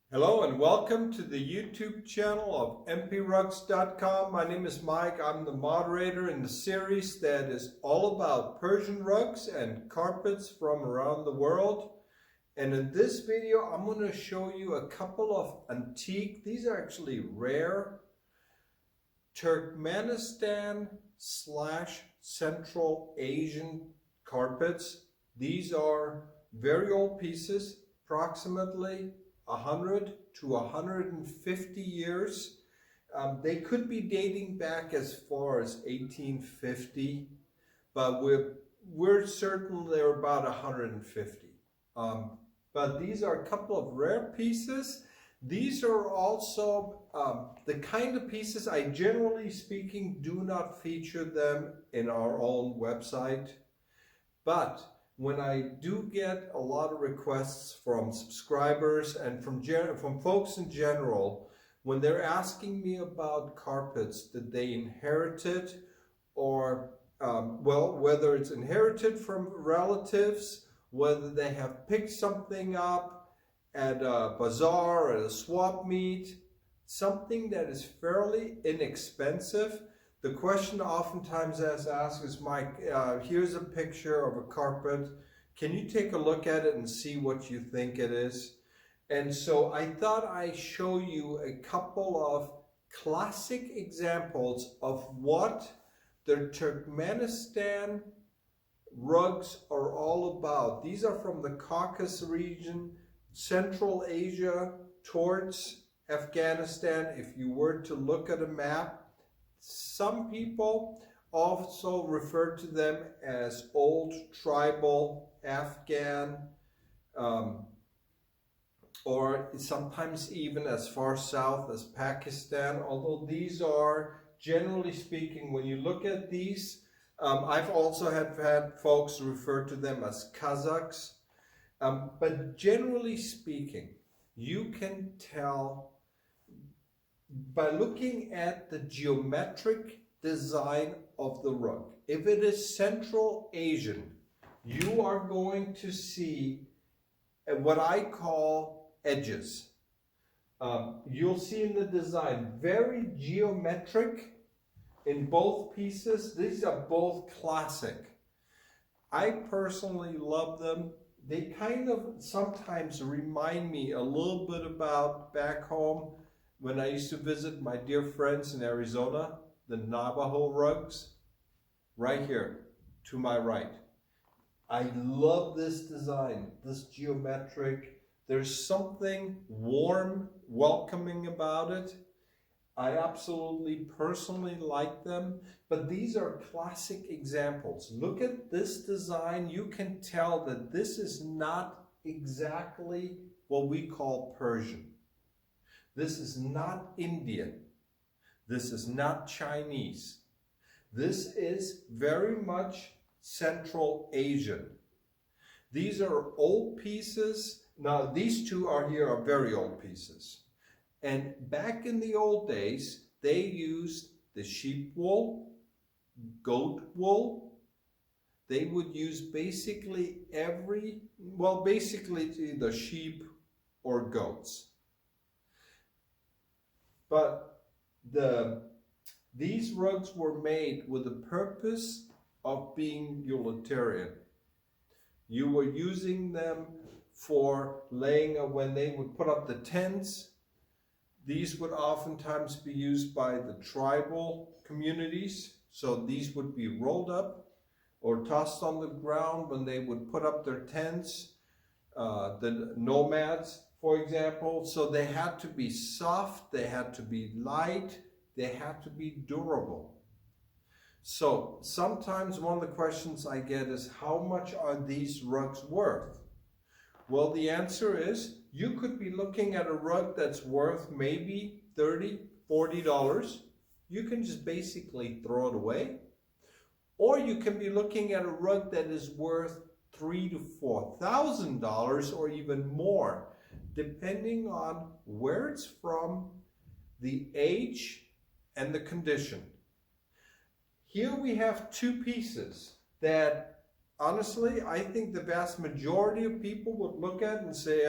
Hello and welcome to the YouTube channel of mprugs.com. My name is Mike. I'm the moderator in the series that is all about Persian rugs and carpets from around the world. And in this video, I'm going to show you a couple of antique, these are actually rare, Turkmenistan / Central Asian carpets. These are very old pieces, approximately 100 to 150 years. They could be dating back as far as 1850, but we're certain they're about 150. But these are a couple of rare pieces. These are also the kind of pieces I generally speaking do not feature them in our own website, but when I do get a lot of requests from subscribers and from folks in general, when they're asking me about carpets that they inherited or, whether it's inherited from relatives, whether they have picked something up at a bazaar, at a swap meet, something that is fairly inexpensive. The question oftentimes asked is, Mike, here's a picture of a carpet. Can you take a look at it and see what you think it is? And so I thought I'd show you a couple of classic examples of what the Turkmenistan rugs are all about. These are from the Caucasus region, Central Asia, towards Afghanistan. If you were to look at a map, some people also refer to them as old tribal Afghan, or sometimes even as far south as Pakistan, although these are, generally speaking, when you look at these, I've also had folks refer to them as Kazakhs, but generally speaking, you can tell by looking at the geometric design of the rug. If it is Central Asian, you are going to see what I call edges. You'll see in the design very geometric in both pieces. These are both classic. I personally love them. They kind of sometimes remind me a little bit about back home when I used to visit my dear friends in Arizona, the Navajo rugs, right here to my right. I love this design, this geometric. There's something warm, welcoming about it. I absolutely personally like them, but these are classic examples. Look at this design. You can tell that this is not exactly what we call Persian. This is not Indian. This is not Chinese. This is very much Central Asian. These are old pieces. Now, these two are very old pieces. And back in the old days, they used the sheep wool, goat wool. They would use basically basically it's either sheep or goats. But these rugs were made with the purpose of being utilitarian. You were using them for laying when they would put up the tents. These would oftentimes be used by the tribal communities. So these would be rolled up or tossed on the ground when they would put up their tents. The nomads, for example, so they had to be soft, they had to be light, they had to be durable. So sometimes one of the questions I get is, how much are these rugs worth? Well, the answer is, you could be looking at a rug that's worth maybe $30, $40. You can just basically throw it away. Or you can be looking at a rug that is worth $3,000 to $4,000 or even more, depending on where it's from, the age, and the condition. Here we have two pieces that, honestly, I think the vast majority of people would look at and say,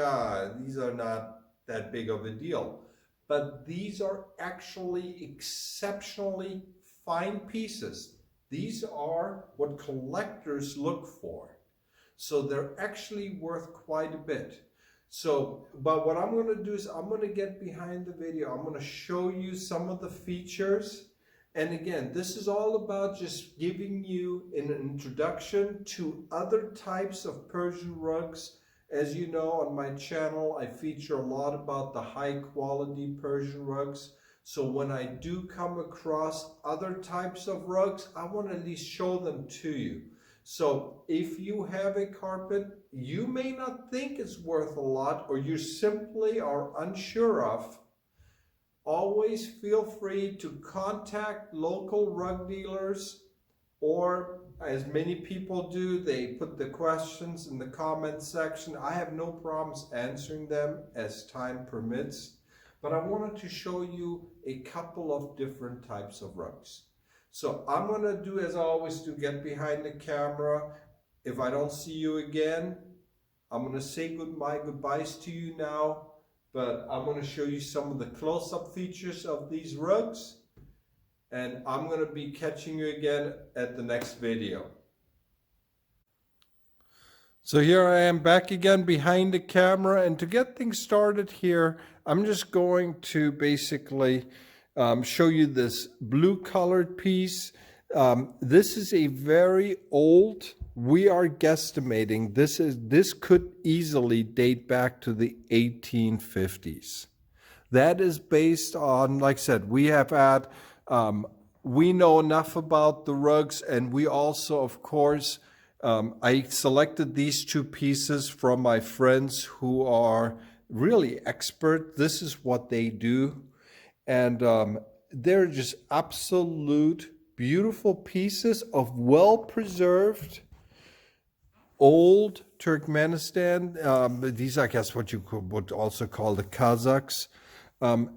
these are not that big of a deal. But these are actually exceptionally fine pieces. These are what collectors look for. So they're actually worth quite a bit. So, but what I'm going to do is I'm going to get behind the video. I'm going to show you some of the features. And again, this is all about just giving you an introduction to other types of Persian rugs. As you know, on my channel, I feature a lot about the high quality Persian rugs. So when I do come across other types of rugs, I want to at least show them to you. So if you have a carpet you may not think it's worth a lot, or you simply are unsure of, always feel free to contact local rug dealers, or as many people do, they put the questions in the comment section. I have no problems answering them as time permits, but I wanted to show you a couple of different types of rugs. So I'm going to do as I always do, get behind the camera. If I don't see you again, I'm going to say goodbyes to you now, but I'm going to show you some of the close-up features of these rugs, and I'm going to be catching you again at the next video. So here I am back again behind the camera, and to get things started here, I'm just going to basically show you this blue colored piece. This is a very old, we are guesstimating, this could easily date back to the 1850s. That is based on, like I said, we have had, we know enough about the rugs, and we also, of course, I selected these two pieces from my friends who are really expert. This is what they do. And they're just absolute beautiful pieces of well-preserved old Turkmenistan. These, I guess, what you would also call the Kazakhs.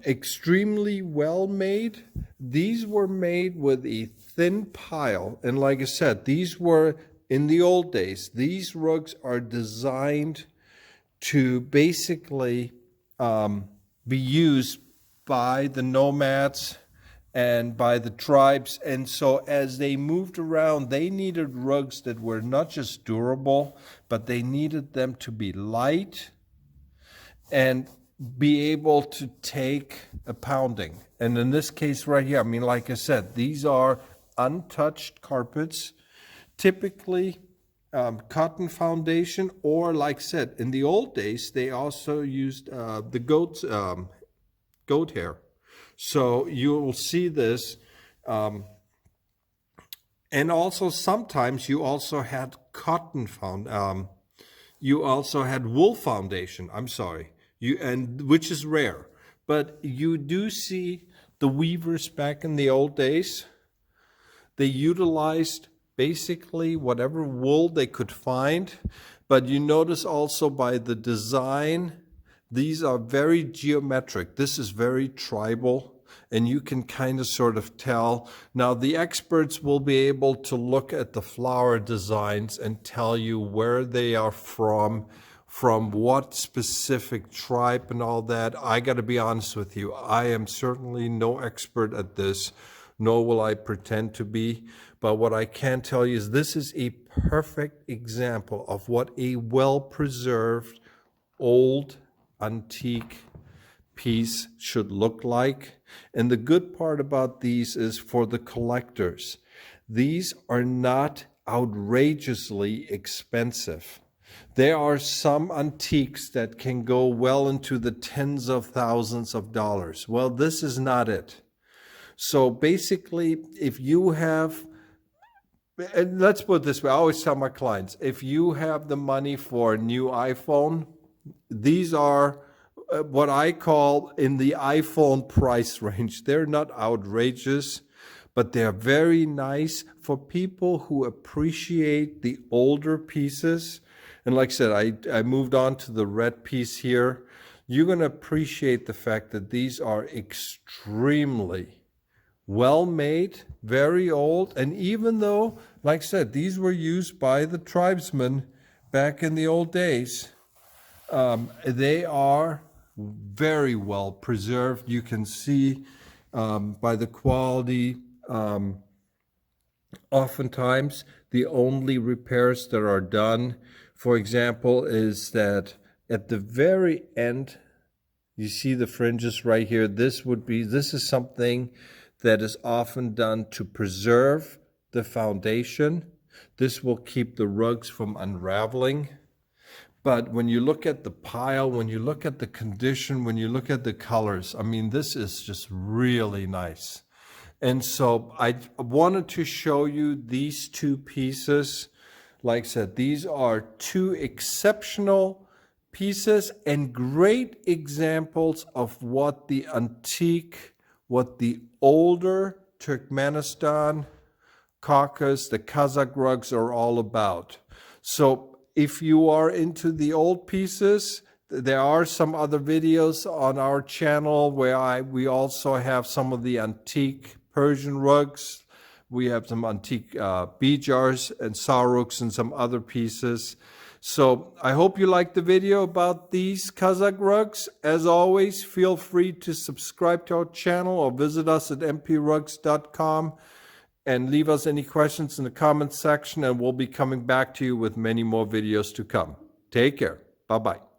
Extremely well made. These were made with a thin pile. And like I said, these were, in the old days, these rugs are designed to basically be used by the nomads and by the tribes. And so as they moved around, they needed rugs that were not just durable, but they needed them to be light and be able to take a pounding. And in this case right here, I mean, like I said, these are untouched carpets, typically cotton foundation, or like I said, in the old days, they also used the goat hair. So you will see this. And also sometimes you also had you also had wool foundation, I'm sorry, which is rare. But you do see the weavers back in the old days, they utilized basically whatever wool they could find. But you notice also by the design, these are very geometric. This is very tribal, and you can kind of sort of tell. Now, the experts will be able to look at the flower designs and tell you where they are from what specific tribe and all that. I got to be honest with you, I am certainly no expert at this, nor will I pretend to be. But what I can tell you is this is a perfect example of what a well-preserved, old, antique piece should look like. And the good part about these is for the collectors, these are not outrageously expensive. There are some antiques that can go well into the tens of thousands of dollars. Well, this is not it. So basically, if you have, and let's put it this way, I always tell my clients, if you have the money for a new iPhone, these are what I call in the iPhone price range. They're not outrageous, but they're very nice for people who appreciate the older pieces. And like I said, I moved on to the red piece here. You're going to appreciate the fact that these are extremely well made, very old. And even though, like I said, these were used by the tribesmen back in the old days, they are very well preserved. You can see by the quality, oftentimes the only repairs that are done, for example, is that at the very end, you see the fringes right here. This is something that is often done to preserve the foundation. This will keep the rugs from unraveling. But when you look at the pile, when you look at the condition, when you look at the colors, I mean, this is just really nice. And so I wanted to show you these two pieces. Like I said, these are two exceptional pieces and great examples of what the antique, what the older Turkmenistan, Caucasus, the Kazakh rugs are all about. So if you are into the old pieces, there are some other videos on our channel where we also have some of the antique Persian rugs. We have some antique bijars and saruks and some other pieces. So I hope you liked the video about these Kazakh rugs. As always, feel free to subscribe to our channel or visit us at mprugs.com and leave us any questions in the comments section, and we'll be coming back to you with many more videos to come. Take care. Bye-bye.